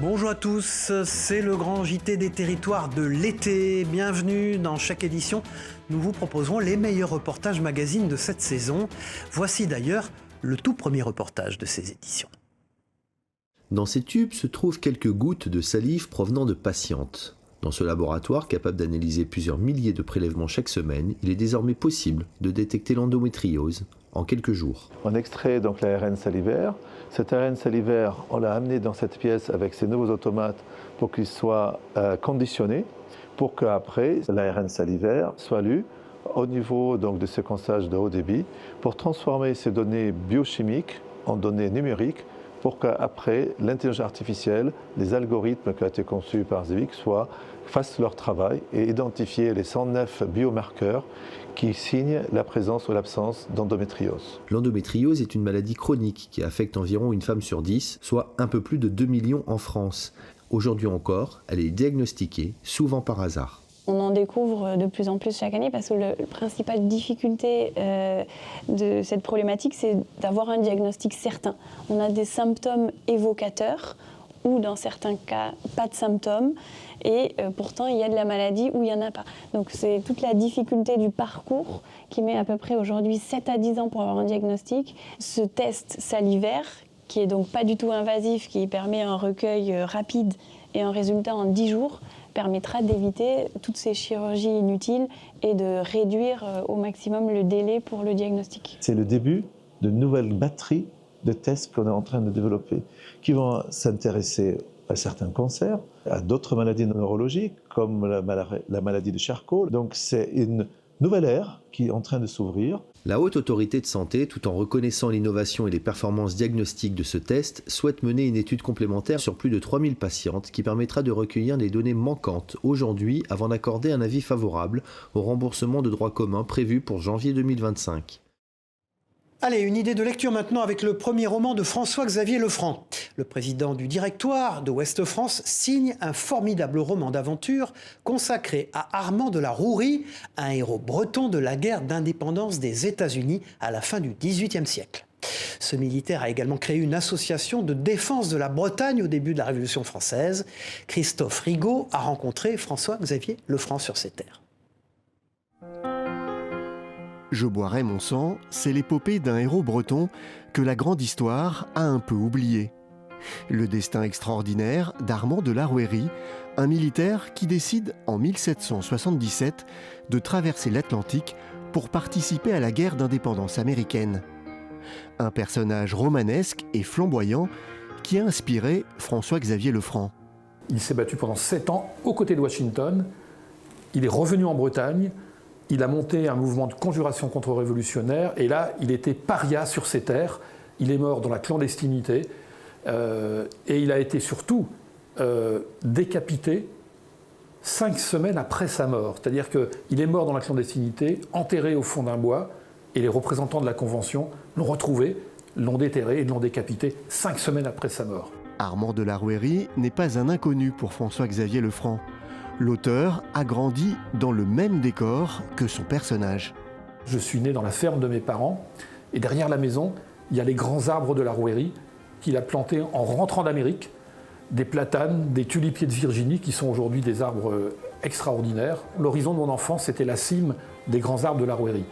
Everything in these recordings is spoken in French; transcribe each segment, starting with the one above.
Bonjour à tous, c'est le grand JT des territoires de l'été. Bienvenue dans chaque édition. Nous vous proposerons les meilleurs reportages magazines de cette saison. Voici d'ailleurs le tout premier reportage de ces éditions. Dans ces tubes se trouvent quelques gouttes de salive provenant de patientes. Dans ce laboratoire, capable d'analyser plusieurs milliers de prélèvements chaque semaine, il est désormais possible de détecter l'endométriose en quelques jours. On extrait donc l'ARN salivaire. Cet ARN salivaire, on l'a amené dans cette pièce avec ces nouveaux automates pour qu'il soit conditionné, pour qu'après l'ARN salivaire soit lu au niveau donc, de séquençage de haut débit, pour transformer ces données biochimiques en données numériques, pour qu'après l'intelligence artificielle, les algorithmes qui ont été conçus par Zwick fassent leur travail et identifier les 109 biomarqueurs qui signent la présence ou l'absence d'endométriose. L'endométriose est une maladie chronique qui affecte environ une femme sur 10, soit un peu plus de 2 millions en France. Aujourd'hui encore, elle est diagnostiquée, souvent par hasard. On en découvre de plus en plus chaque année parce que la principale difficulté de cette problématique, c'est d'avoir un diagnostic certain. On a des symptômes évocateurs ou dans certains cas, pas de symptômes. Et pourtant, il y a de la maladie ou il n'y en a pas. Donc c'est toute la difficulté du parcours qui met à peu près aujourd'hui 7 à 10 ans pour avoir un diagnostic. Ce test salivaire, qui est donc pas du tout invasif, qui permet un recueil rapide et un résultat en 10 jours, permettra d'éviter toutes ces chirurgies inutiles et de réduire au maximum le délai pour le diagnostic. C'est le début d'une nouvelle batterie de tests qu'on est en train de développer, qui vont s'intéresser à certains cancers, à d'autres maladies neurologiques, comme la maladie de Charcot. Donc c'est une nouvelle ère qui est en train de s'ouvrir. La Haute Autorité de Santé, tout en reconnaissant l'innovation et les performances diagnostiques de ce test, souhaite mener une étude complémentaire sur plus de 3000 patientes qui permettra de recueillir les données manquantes aujourd'hui avant d'accorder un avis favorable au remboursement de droits communs prévu pour janvier 2025. Allez, une idée de lecture maintenant avec le premier roman de François-Xavier Lefranc. Le président du directoire de Ouest France signe un formidable roman d'aventure consacré à Armand de la Rouerie, un héros breton de la guerre d'indépendance des États-Unis à la fin du XVIIIe siècle. Ce militaire a également créé une association de défense de la Bretagne au début de la Révolution française. Christophe Rigaud a rencontré François-Xavier Lefranc sur ses terres. Je boirai mon sang, c'est l'épopée d'un héros breton que la grande histoire a un peu oublié. Le destin extraordinaire d'Armand de la Rouerie, un militaire qui décide en 1777 de traverser l'Atlantique pour participer à la guerre d'indépendance américaine. Un personnage romanesque et flamboyant qui a inspiré François-Xavier Lefranc. Il s'est battu pendant 7 ans aux côtés de Washington, il est revenu en Bretagne. Il a monté un mouvement de conjuration contre-révolutionnaire et là, il était paria sur ses terres. Il est mort dans la clandestinité et il a été surtout décapité 5 semaines après sa mort. C'est-à-dire qu'il est mort dans la clandestinité, enterré au fond d'un bois et les représentants de la Convention l'ont retrouvé, l'ont déterré et l'ont décapité 5 semaines après sa mort. Armand de la Rouerie n'est pas un inconnu pour François-Xavier Lefranc. L'auteur a grandi dans le même décor que son personnage. Je suis né dans la ferme de mes parents et derrière la maison, il y a les grands arbres de la Rouerie qu'il a plantés en rentrant d'Amérique, des platanes, des tulipiers de Virginie qui sont aujourd'hui des arbres extraordinaires. L'horizon de mon enfance, c'était la cime des grands arbres de la Rouerie.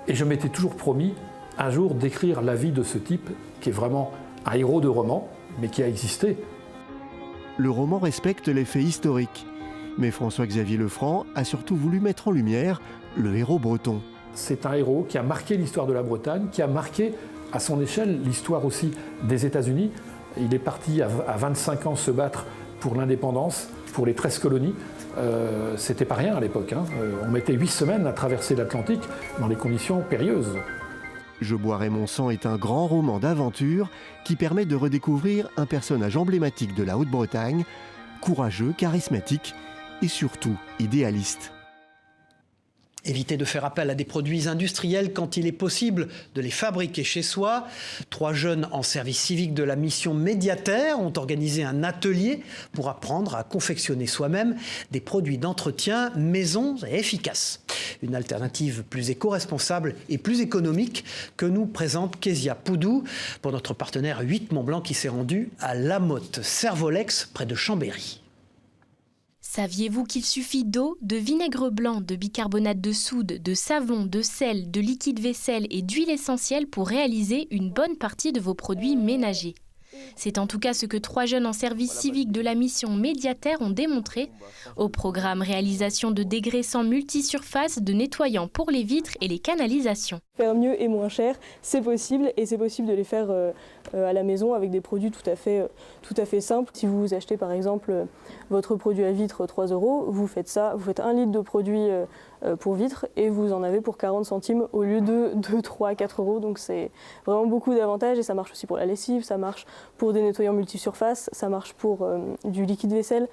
Et je m'étais toujours promis un jour d'écrire la vie de ce type qui est vraiment un héros de roman, mais qui a existé. Le roman respecte les faits historiques. Mais François-Xavier Lefranc a surtout voulu mettre en lumière le héros breton. C'est un héros qui a marqué l'histoire de la Bretagne, qui a marqué à son échelle l'histoire aussi des États-Unis. Il est parti à 25 ans se battre pour l'indépendance, pour les 13 colonies. C'était pas rien à l'époque. On mettait 8 semaines à traverser l'Atlantique dans des conditions périlleuses. Je boirai mon sang est un grand roman d'aventure qui permet de redécouvrir un personnage emblématique de la Haute-Bretagne, courageux, charismatique et surtout idéaliste. Éviter de faire appel à des produits industriels quand il est possible de les fabriquer chez soi. 3 jeunes en service civique de la mission Médiataire ont organisé un atelier pour apprendre à confectionner soi-même des produits d'entretien maison et efficaces. Une alternative plus éco-responsable et plus économique que nous présente Kezia Poudou pour notre partenaire 8 Mont-Blanc qui s'est rendu à Lamotte-Servolex près de Chambéry. Saviez-vous qu'il suffit d'eau, de vinaigre blanc, de bicarbonate de soude, de savon, de sel, de liquide vaisselle et d'huile essentielle pour réaliser une bonne partie de vos produits ménagers? C'est en tout cas ce que 3 jeunes en service civique de la mission Médiataire ont démontré au programme réalisation de dégraissants multisurfaces de nettoyants pour les vitres et les canalisations. Faire mieux et moins cher, c'est possible et c'est possible de les faire à la maison avec des produits tout à fait simples. Si vous achetez par exemple votre produit à vitre 3 €, vous faites 1 litre de produit pour vitre et vous en avez pour 40 centimes au lieu de 2, 3, 4 €. Donc c'est vraiment beaucoup d'avantages et ça marche aussi pour la lessive, ça marche pour des nettoyants multisurfaces, ça marche pour du liquide vaisselle.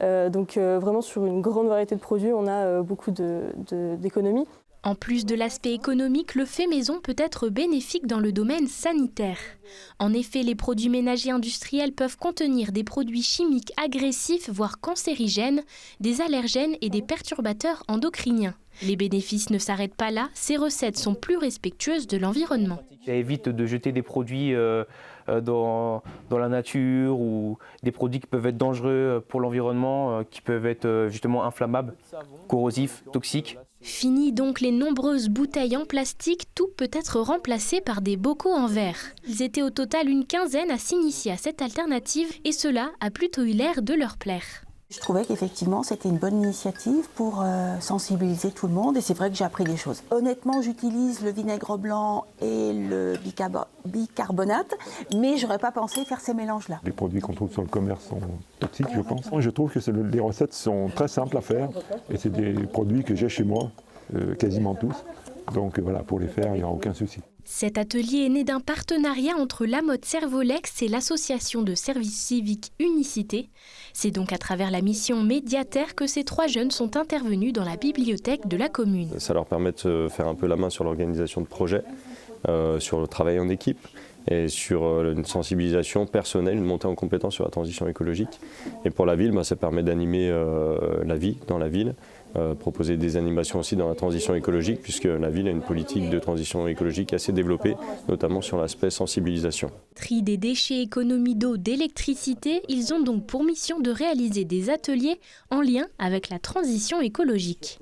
Donc vraiment sur une grande variété de produits, on a beaucoup d'économies. En plus de l'aspect économique, le fait maison peut être bénéfique dans le domaine sanitaire. En effet, les produits ménagers industriels peuvent contenir des produits chimiques agressifs, voire cancérigènes, des allergènes et des perturbateurs endocriniens. Les bénéfices ne s'arrêtent pas là, ces recettes sont plus respectueuses de l'environnement. Ça évite de jeter des produits dans la nature ou des produits qui peuvent être dangereux pour l'environnement, qui peuvent être justement inflammables, corrosifs, toxiques. Fini donc les nombreuses bouteilles en plastique, tout peut être remplacé par des bocaux en verre. Ils étaient au total une quinzaine à s'initier à cette alternative et cela a plutôt eu l'air de leur plaire. Je trouvais qu'effectivement c'était une bonne initiative pour sensibiliser tout le monde et c'est vrai que j'ai appris des choses. Honnêtement, j'utilise le vinaigre blanc et le bicarbonate, mais j'aurais pas pensé faire ces mélanges-là. Les produits qu'on trouve sur le commerce sont toxiques, je pense. Je trouve que les recettes sont très simples à faire et c'est des produits que j'ai chez moi, quasiment tous. Donc voilà, pour les faire, il n'y a aucun souci. Cet atelier est né d'un partenariat entre Lamotte-Servolex et l'association de service civique Unicité. C'est donc à travers la mission Médiataire que ces 3 jeunes sont intervenus dans la bibliothèque de la commune. Ça leur permet de se faire un peu la main sur l'organisation de projets, sur le travail en équipe et sur une sensibilisation personnelle, une montée en compétence sur la transition écologique. Et pour la ville, ça permet d'animer la vie dans la ville. Proposer des animations aussi dans la transition écologique puisque la ville a une politique de transition écologique assez développée, notamment sur l'aspect sensibilisation. Tri des déchets, économie d'eau, d'électricité, ils ont donc pour mission de réaliser des ateliers en lien avec la transition écologique.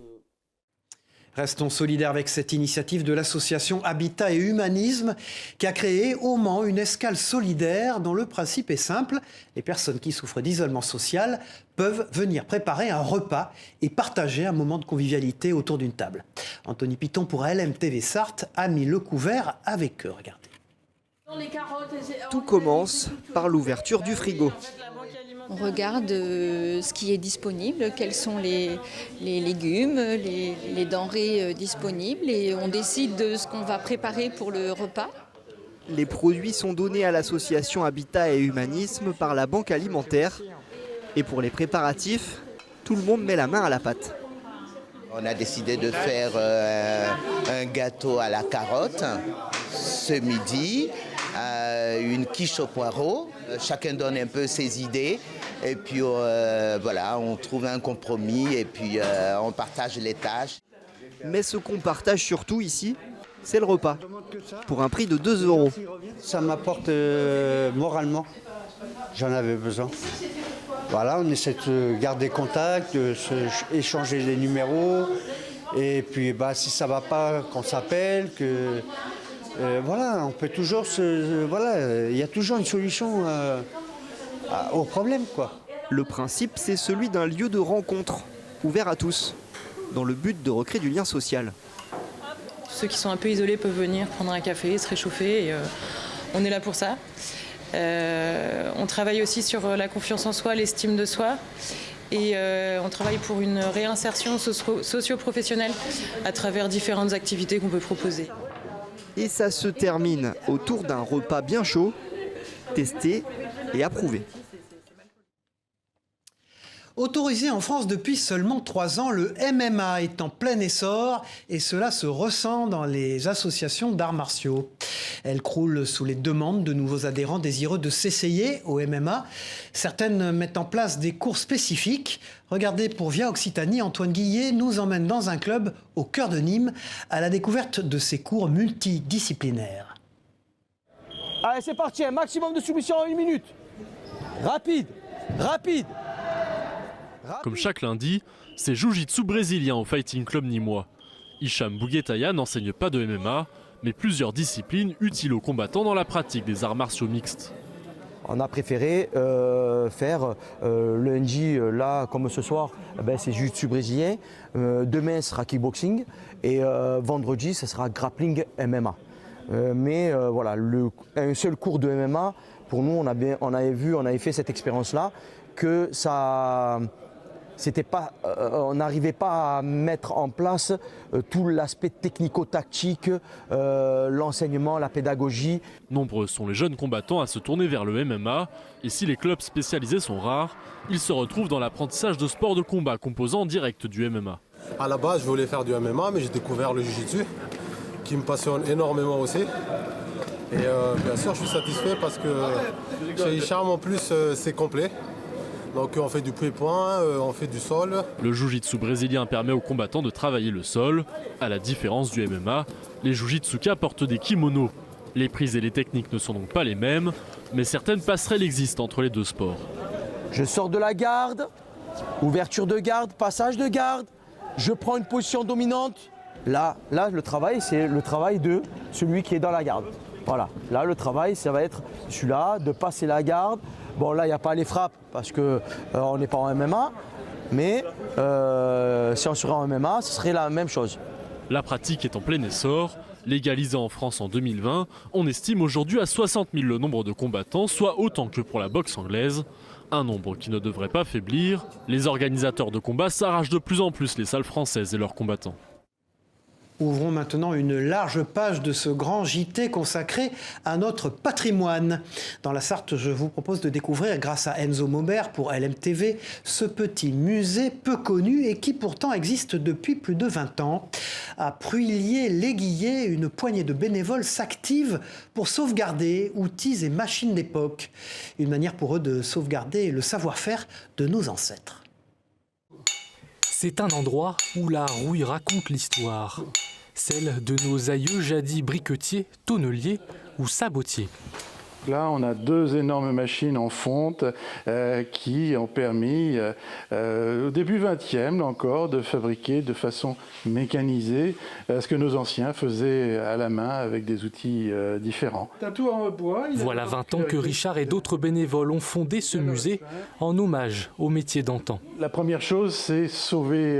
Restons solidaires avec cette initiative de l'association Habitat et Humanisme qui a créé au Mans une escale solidaire dont le principe est simple. Les personnes qui souffrent d'isolement social peuvent venir préparer un repas et partager un moment de convivialité autour d'une table. Anthony Piton pour LMTV Sarthe a mis le couvert avec eux. Regardez. Tout commence par l'ouverture du frigo. On regarde ce qui est disponible, quels sont les légumes, les denrées disponibles et on décide de ce qu'on va préparer pour le repas. Les produits sont donnés à l'association Habitat et Humanisme par la Banque Alimentaire. Et pour les préparatifs, tout le monde met la main à la pâte. On a décidé de faire un gâteau à la carotte ce midi, une quiche au poireau. Chacun donne un peu ses idées et puis voilà, on trouve un compromis et puis on partage les tâches. Mais ce qu'on partage surtout ici, c'est le repas, pour un prix de 2 €. Ça m'apporte moralement, j'en avais besoin. Voilà, on essaie de garder contact, de échanger les numéros et puis si ça ne va pas, qu'on s'appelle, que... voilà, on peut toujours il y a toujours une solution au problème, quoi. Le principe, c'est celui d'un lieu de rencontre, ouvert à tous, dans le but de recréer du lien social. Ceux qui sont un peu isolés peuvent venir prendre un café, se réchauffer, et on est là pour ça. On travaille aussi sur la confiance en soi, l'estime de soi. Et on travaille pour une réinsertion socio-professionnelle à travers différentes activités qu'on peut proposer. Et ça se termine autour d'un repas bien chaud, testé et approuvé. Autorisé en France depuis seulement 3 ans, le MMA est en plein essor et cela se ressent dans les associations d'arts martiaux. Elle croule sous les demandes de nouveaux adhérents désireux de s'essayer au MMA. Certaines mettent en place des cours spécifiques. Regardez, pour Via Occitanie, Antoine Guillet nous emmène dans un club au cœur de Nîmes à la découverte de ces cours multidisciplinaires. Allez, c'est parti, un maximum de soumission en 1 minute. Rapide, rapide. Comme chaque lundi, c'est Jiu-Jitsu brésilien au Fighting Club nîmois. Hicham Bouguetaya n'enseigne pas de MMA, mais plusieurs disciplines utiles aux combattants dans la pratique des arts martiaux mixtes. On a préféré faire le NJ là, comme ce soir, c'est Jiu-Jitsu brésilien. Demain, ce sera kickboxing. Et vendredi, ce sera grappling MMA. Mais voilà, un seul cours de MMA, pour nous, on avait fait cette expérience-là, que ça... on n'arrivait pas à mettre en place tout l'aspect technico-tactique, l'enseignement, la pédagogie. Nombreux sont les jeunes combattants à se tourner vers le MMA, et si les clubs spécialisés sont rares, ils se retrouvent dans l'apprentissage de sports de combat composant direct du MMA. À la base, je voulais faire du MMA, mais j'ai découvert le Jiu-Jitsu, qui me passionne énormément aussi. Et bien sûr, je suis satisfait parce que chez Hicham, en plus, c'est complet. Donc on fait du pied-point, on fait du sol. Le jiu-jitsu brésilien permet aux combattants de travailler le sol. À la différence du MMA, les jiu-jitsukas portent des kimonos. Les prises et les techniques ne sont donc pas les mêmes, mais certaines passerelles existent entre les deux sports. Je sors de la garde, ouverture de garde, passage de garde, je prends une position dominante. Là, le travail, c'est le travail de celui qui est dans la garde. Voilà, là le travail, ça va être celui-là, de passer la garde. Bon, là, il n'y a pas les frappes parce qu'on n'est pas en MMA, mais si on serait en MMA, ce serait la même chose. La pratique est en plein essor. Légalisée en France en 2020, on estime aujourd'hui à 60 000 le nombre de combattants, soit autant que pour la boxe anglaise. Un nombre qui ne devrait pas faiblir. Les organisateurs de combats s'arrachent de plus en plus les salles françaises et leurs combattants. Ouvrons maintenant une large page de ce grand JT consacré à notre patrimoine. Dans la Sarthe, je vous propose de découvrir, grâce à Enzo Maubert pour LMTV, ce petit musée peu connu et qui pourtant existe depuis plus de 20 ans. À Pruillier-l'Aiguillet, une poignée de bénévoles s'active pour sauvegarder outils et machines d'époque. Une manière pour eux de sauvegarder le savoir-faire de nos ancêtres. C'est un endroit où la rouille raconte l'histoire, celle de nos aïeux jadis briquetiers, tonneliers ou sabotiers. Là, on a 2 énormes machines en fonte qui ont permis, au début 20e, là encore, de fabriquer de façon mécanisée ce que nos anciens faisaient à la main avec des outils différents. Voilà 20 ans que Richard et d'autres bénévoles ont fondé ce musée en hommage au métier d'antan. La première chose, c'est sauver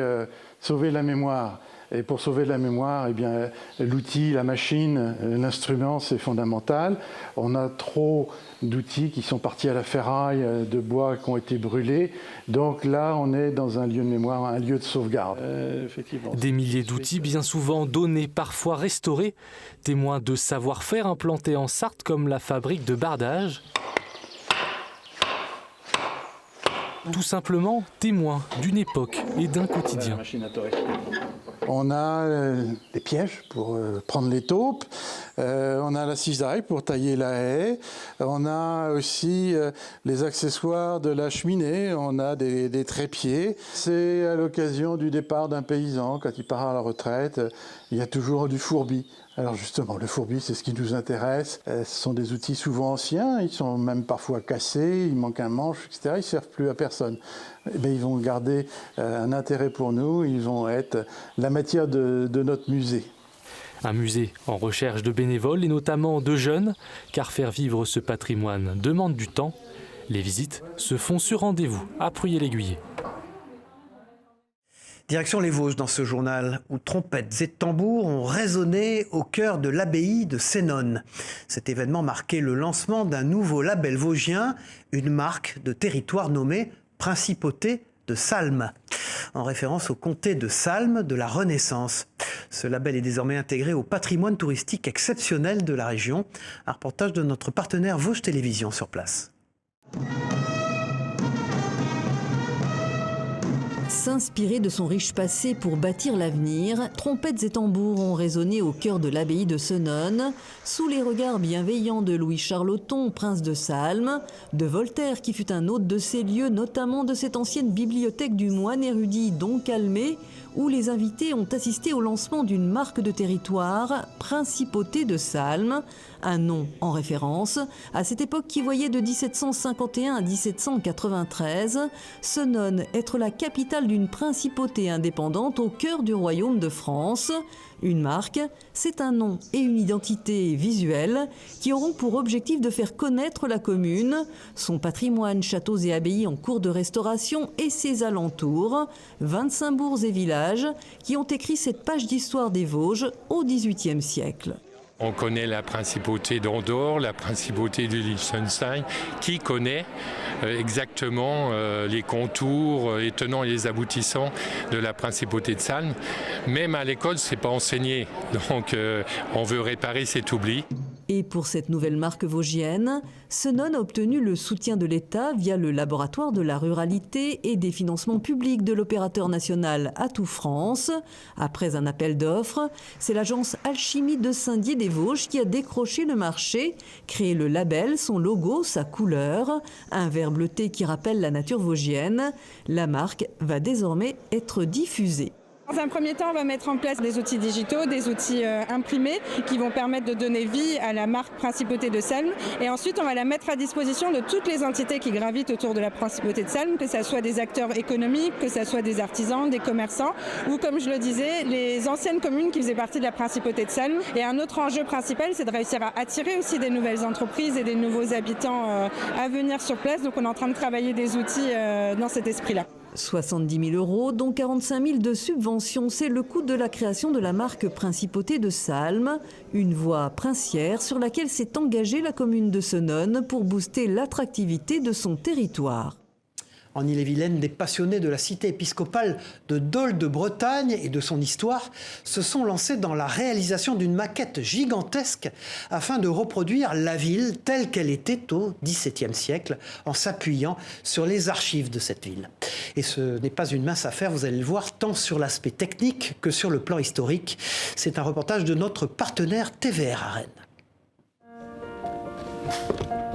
la mémoire. Et pour sauver la mémoire, eh bien, l'outil, la machine, l'instrument, c'est fondamental. On a trop d'outils qui sont partis à la ferraille, de bois qui ont été brûlés. Donc là, on est dans un lieu de mémoire, un lieu de sauvegarde. Effectivement. Des milliers d'outils, bien souvent donnés, parfois restaurés, témoins de savoir-faire implantés en Sarthe comme la fabrique de bardage. Tout simplement témoins d'une époque et d'un quotidien. On a des pièges pour prendre les taupes, on a la cisaille pour tailler la haie, on a aussi les accessoires de la cheminée, on a des trépieds. C'est à l'occasion du départ d'un paysan, quand il part à la retraite, il y a toujours du fourbi. Alors justement, le fourbi, c'est ce qui nous intéresse. Ce sont des outils souvent anciens, ils sont même parfois cassés, il manque un manche, etc. Ils ne servent plus à personne. Mais ils vont garder un intérêt pour nous, ils vont être la matière de notre musée. Un musée en recherche de bénévoles et notamment de jeunes, car faire vivre ce patrimoine demande du temps. Les visites se font sur rendez-vous à Pruillier-l'Aiguillet. Direction les Vosges dans ce journal, où trompettes et tambours ont résonné au cœur de l'abbaye de Sénonne. Cet événement marquait le lancement d'un nouveau label vosgien, une marque de territoire nommée Principauté de Salm, en référence au comté de Salm de la Renaissance. Ce label est désormais intégré au patrimoine touristique exceptionnel de la région. Un reportage de notre partenaire Vosges Télévisions sur place. S'inspirer de son riche passé pour bâtir l'avenir, trompettes et tambours ont résonné au cœur de l'abbaye de Senones, sous les regards bienveillants de Louis Charloton, prince de Salm, de Voltaire qui fut un hôte de ces lieux, notamment de cette ancienne bibliothèque du moine érudit Don Calmet, où les invités ont assisté au lancement d'une marque de territoire, Principauté de Salm, un nom en référence à cette époque qui voyait de 1751 à 1793 Senones être la capitale d'une principauté indépendante au cœur du royaume de France. Une marque, c'est un nom et une identité visuelle qui auront pour objectif de faire connaître la commune, son patrimoine, châteaux et abbayes en cours de restauration et ses alentours, 25 bourgs et villages qui ont écrit cette page d'histoire des Vosges au XVIIIe siècle. On connaît la principauté d'Andorre, la principauté de Liechtenstein. Qui connaît exactement les contours, les tenants et les aboutissants de la principauté de Salm? Même à l'école, c'est pas enseigné. Donc on veut réparer cet oubli. Et pour cette nouvelle marque vosgienne, Senones a obtenu le soutien de l'État via le laboratoire de la ruralité et des financements publics de l'opérateur national Atout France. Après un appel d'offres, c'est l'agence Alchimie de Saint-Dié-des-Vosges qui a décroché le marché, créé le label, son logo, sa couleur, un vert bleuté qui rappelle la nature vosgienne. La marque va désormais être diffusée. Dans un premier temps, on va mettre en place des outils digitaux, des outils imprimés qui vont permettre de donner vie à la marque Principauté de Salm. Et ensuite, on va la mettre à disposition de toutes les entités qui gravitent autour de la Principauté de Salm, que ce soit des acteurs économiques, que ce soit des artisans, des commerçants, ou comme je le disais, les anciennes communes qui faisaient partie de la Principauté de Salm. Et un autre enjeu principal, c'est de réussir à attirer aussi des nouvelles entreprises et des nouveaux habitants à venir sur place. Donc on est en train de travailler des outils dans cet esprit-là. 70 000 €, dont 45 000 de subventions, c'est le coût de la création de la marque Principauté de Salm, une voie princière sur laquelle s'est engagée la commune de Senones pour booster l'attractivité de son territoire. En Ille-et-Vilaine, des passionnés de la cité épiscopale de Dol de Bretagne et de son histoire se sont lancés dans la réalisation d'une maquette gigantesque afin de reproduire la ville telle qu'elle était au XVIIe siècle en s'appuyant sur les archives de cette ville. Et ce n'est pas une mince affaire, vous allez le voir, tant sur l'aspect technique que sur le plan historique. C'est un reportage de notre partenaire TVR à Rennes.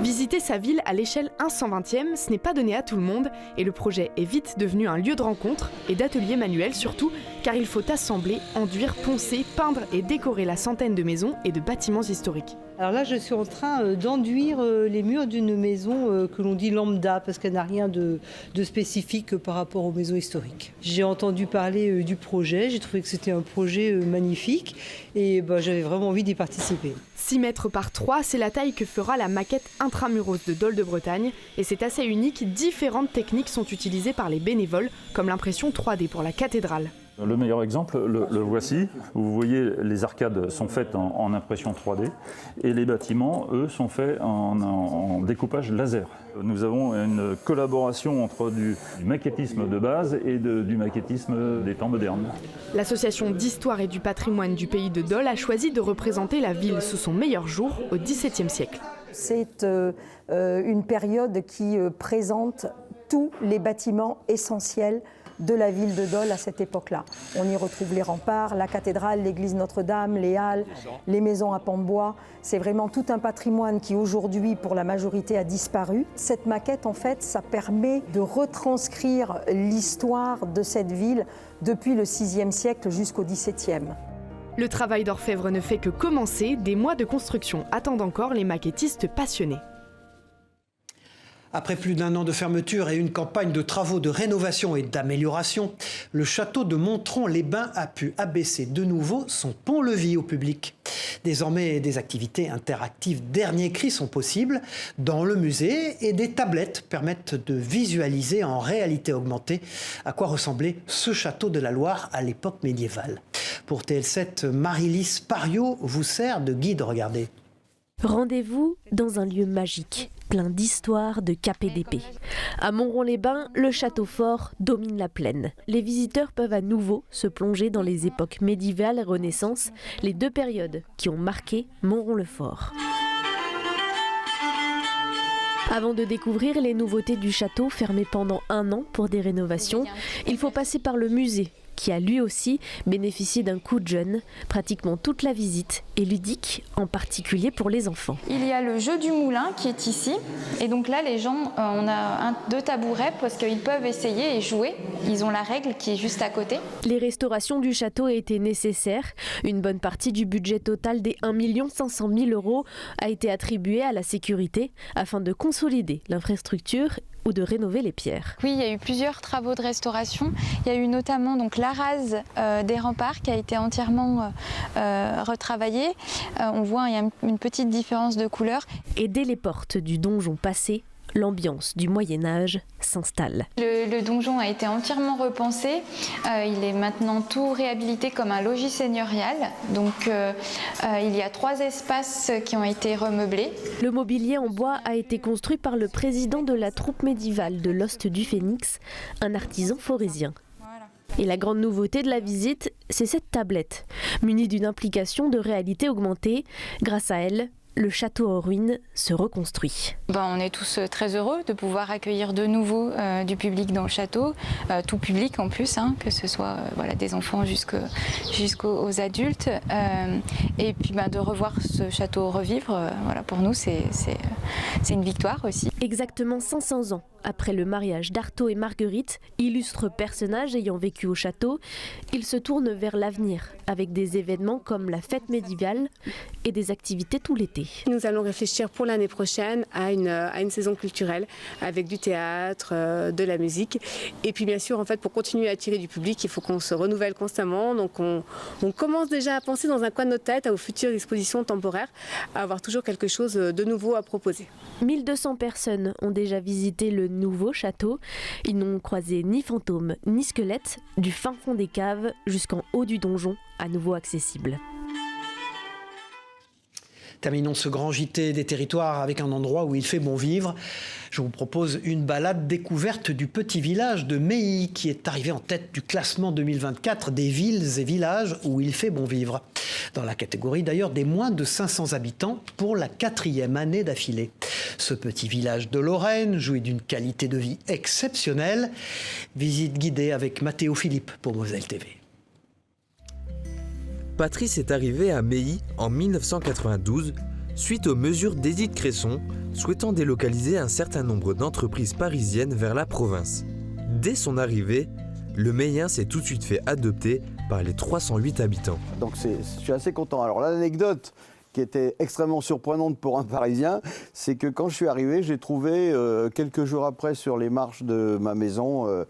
Visiter sa ville à l'échelle 1/120e, ce n'est pas donné à tout le monde et le projet est vite devenu un lieu de rencontre et d'ateliers manuels surtout, car il faut assembler, enduire, poncer, peindre et décorer la centaine de maisons et de bâtiments historiques. Alors là, je suis en train d'enduire les murs d'une maison que l'on dit lambda, parce qu'elle n'a rien de spécifique par rapport aux maisons historiques. J'ai entendu parler du projet, j'ai trouvé que c'était un projet magnifique et j'avais vraiment envie d'y participer. 6 mètres par 3, c'est la taille que fera la maquette intramuros de Dol de Bretagne et c'est assez unique, différentes techniques sont utilisées par les bénévoles, comme l'impression 3D pour la cathédrale. Le meilleur exemple, le voici. Vous voyez, les arcades sont faites en impression 3D et les bâtiments, eux, sont faits en découpage laser. Nous avons une collaboration entre du maquettisme de base et du maquettisme des temps modernes. L'association d'histoire et du patrimoine du pays de Dol a choisi de représenter la ville sous son meilleur jour au XVIIe siècle. C'est une période qui présente tous les bâtiments essentiels de la ville de Dol à cette époque-là. On y retrouve les remparts, la cathédrale, l'église Notre-Dame, les halles, les maisons à pans de bois. C'est vraiment tout un patrimoine qui aujourd'hui, pour la majorité, a disparu. Cette maquette, en fait, ça permet de retranscrire l'histoire de cette ville depuis le VIe siècle jusqu'au XVIIe. Le travail d'orfèvre ne fait que commencer. Des mois de construction attendent encore les maquettistes passionnés. Après plus d'1 an de fermeture et une campagne de travaux de rénovation et d'amélioration, le château de Montron-les-Bains a pu abaisser de nouveau son pont-levis au public. Désormais, des activités interactives dernier cri sont possibles dans le musée et des tablettes permettent de visualiser en réalité augmentée à quoi ressemblait ce château de la Loire à l'époque médiévale. Pour TL7, Marie-Lise Pariot vous sert de guide, regardez. Rendez-vous dans un lieu magique, plein d'histoires, de cap et d'épée. À Montrond-les-Bains, le château fort domine la plaine. Les visiteurs peuvent à nouveau se plonger dans les époques médiévales et Renaissance, les deux périodes qui ont marqué Montrond-le-Fort. Avant de découvrir les nouveautés du château fermé pendant 1 an pour des rénovations, il faut passer par le musée, qui a lui aussi bénéficié d'un coup de jeune. Pratiquement toute la visite est ludique, en particulier pour les enfants. Il y a le jeu du moulin qui est ici. Et donc là, les gens, on a 2 tabourets parce qu'ils peuvent essayer et jouer. Ils ont la règle qui est juste à côté. Les restaurations du château étaient nécessaires. Une bonne partie du budget total des 1 500 000 € a été attribuée à la sécurité afin de consolider l'infrastructure ou de rénover les pierres. Oui, il y a eu plusieurs travaux de restauration. Il y a eu notamment donc, la rase des remparts qui a été entièrement retravaillée. On voit il y a une petite différence de couleur. Et dès les portes du donjon passé, l'ambiance du Moyen-Âge s'installe. Le donjon a été entièrement repensé. Il est maintenant tout réhabilité comme un logis seigneurial. Donc il y a 3 espaces qui ont été remeublés. Le mobilier en bois a été construit par le président de la troupe médiévale de l'Ost du Phénix, un artisan forésien. Et la grande nouveauté de la visite, c'est cette tablette, munie d'une application de réalité augmentée. Grâce à elle, le château en ruine se reconstruit. On est tous très heureux de pouvoir accueillir de nouveau du public dans le château, tout public en plus, que ce soit des enfants jusqu'aux adultes. Et puis de revoir ce château revivre, pour nous c'est une victoire aussi. Exactement 500 ans après le mariage d'Artaud et Marguerite, illustres personnages ayant vécu au château, ils se tournent vers l'avenir avec des événements comme la fête médiévale et des activités tout l'été. Nous allons réfléchir pour l'année prochaine à une saison culturelle avec du théâtre, de la musique. Et puis bien sûr, pour continuer à attirer du public, il faut qu'on se renouvelle constamment. Donc on commence déjà à penser dans un coin de notre tête aux futures expositions temporaires, à avoir toujours quelque chose de nouveau à proposer. 1200 personnes ont déjà visité le nouveau château. Ils n'ont croisé ni fantômes ni squelettes, du fin fond des caves jusqu'en haut du donjon, à nouveau accessible. Terminons ce grand JT des territoires avec un endroit où il fait bon vivre. Je vous propose une balade découverte du petit village de Meilly qui est arrivé en tête du classement 2024 des villes et villages où il fait bon vivre. Dans la catégorie d'ailleurs des moins de 500 habitants pour la 4e année d'affilée. Ce petit village de Lorraine jouit d'une qualité de vie exceptionnelle. Visite guidée avec Mathéo Philippe pour Moselle TV. Patrice est arrivé à Meilly en 1992 suite aux mesures d'Édith Cresson souhaitant délocaliser un certain nombre d'entreprises parisiennes vers la province. Dès son arrivée, le Meillien s'est tout de suite fait adopter par les 308 habitants. Donc je suis assez content. Alors l'anecdote qui était extrêmement surprenante pour un Parisien, c'est que quand je suis arrivé, j'ai trouvé quelques jours après sur les marches de ma maison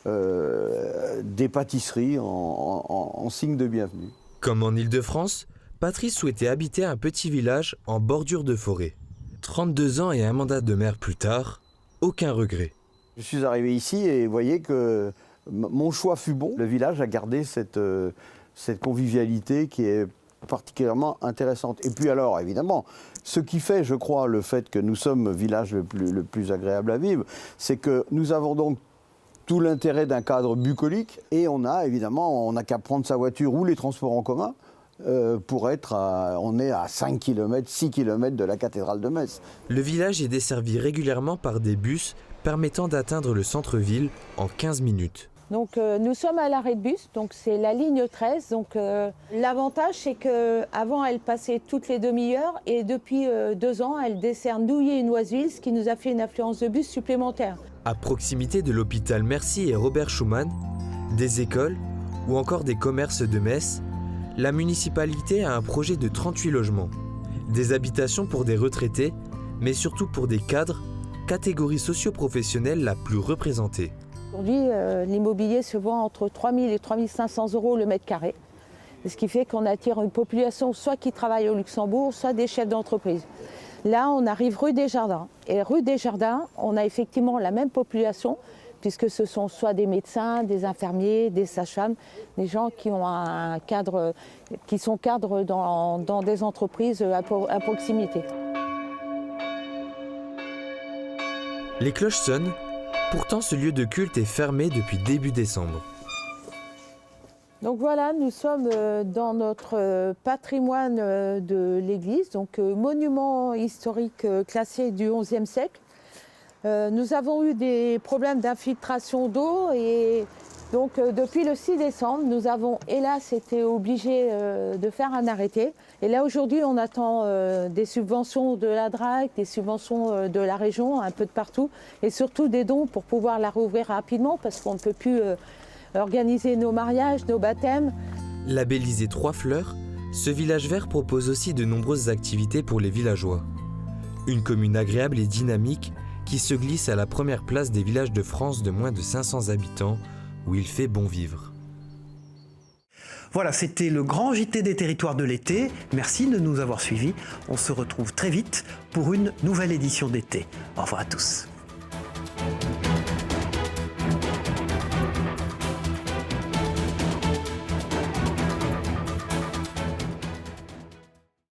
des pâtisseries en signe de bienvenue. Comme en Île-de-France, Patrice souhaitait habiter un petit village en bordure de forêt. 32 ans et un mandat de maire plus tard, aucun regret. Je suis arrivé ici et vous voyez que mon choix fut bon. Le village a gardé cette convivialité qui est particulièrement intéressante. Et puis alors, évidemment, ce qui fait, je crois, le fait que nous sommes le village le plus agréable à vivre, c'est que nous avons donc tout l'intérêt d'un cadre bucolique et on n'a qu'à prendre sa voiture ou les transports en commun pour on est à 5 km, 6 km de la cathédrale de Metz. Le village est desservi régulièrement par des bus permettant d'atteindre le centre-ville en 15 minutes. Donc nous sommes à l'arrêt de bus, donc c'est la ligne 13. Donc l'avantage c'est qu'avant elle passait toutes les demi-heures et depuis 2 ans elle dessert Nouilly et Noiseville, ce qui nous a fait une affluence de bus supplémentaire. À proximité de l'hôpital Mercy et Robert Schuman, des écoles ou encore des commerces de Metz, la municipalité a un projet de 38 logements. Des habitations pour des retraités, mais surtout pour des cadres, catégorie socio-professionnelle la plus représentée. Aujourd'hui, l'immobilier se vend entre 3 000 et 3 500 € le mètre carré. Ce qui fait qu'on attire une population soit qui travaille au Luxembourg, soit des chefs d'entreprise. Là, on arrive rue des Jardins. Et rue des Jardins, on a effectivement la même population, puisque ce sont soit des médecins, des infirmiers, des sages-femmes, des gens qui ont un cadre, qui sont cadres dans des entreprises à proximité. Les cloches sonnent, pourtant ce lieu de culte est fermé depuis début décembre. Donc voilà, nous sommes dans notre patrimoine de l'église, donc monument historique classé du XIe siècle. Nous avons eu des problèmes d'infiltration d'eau et donc depuis le 6 décembre, nous avons hélas été obligés de faire un arrêté. Et là aujourd'hui, on attend des subventions de la DRAC, des subventions de la région, un peu de partout, et surtout des dons pour pouvoir la rouvrir rapidement parce qu'on ne peut plus organiser nos mariages, nos baptêmes. Labellisé 3 fleurs, ce village vert propose aussi de nombreuses activités pour les villageois. Une commune agréable et dynamique qui se glisse à la première place des villages de France de moins de 500 habitants, où il fait bon vivre. Voilà, c'était le grand JT des territoires de l'été. Merci de nous avoir suivis. On se retrouve très vite pour une nouvelle édition d'été. Au revoir à tous.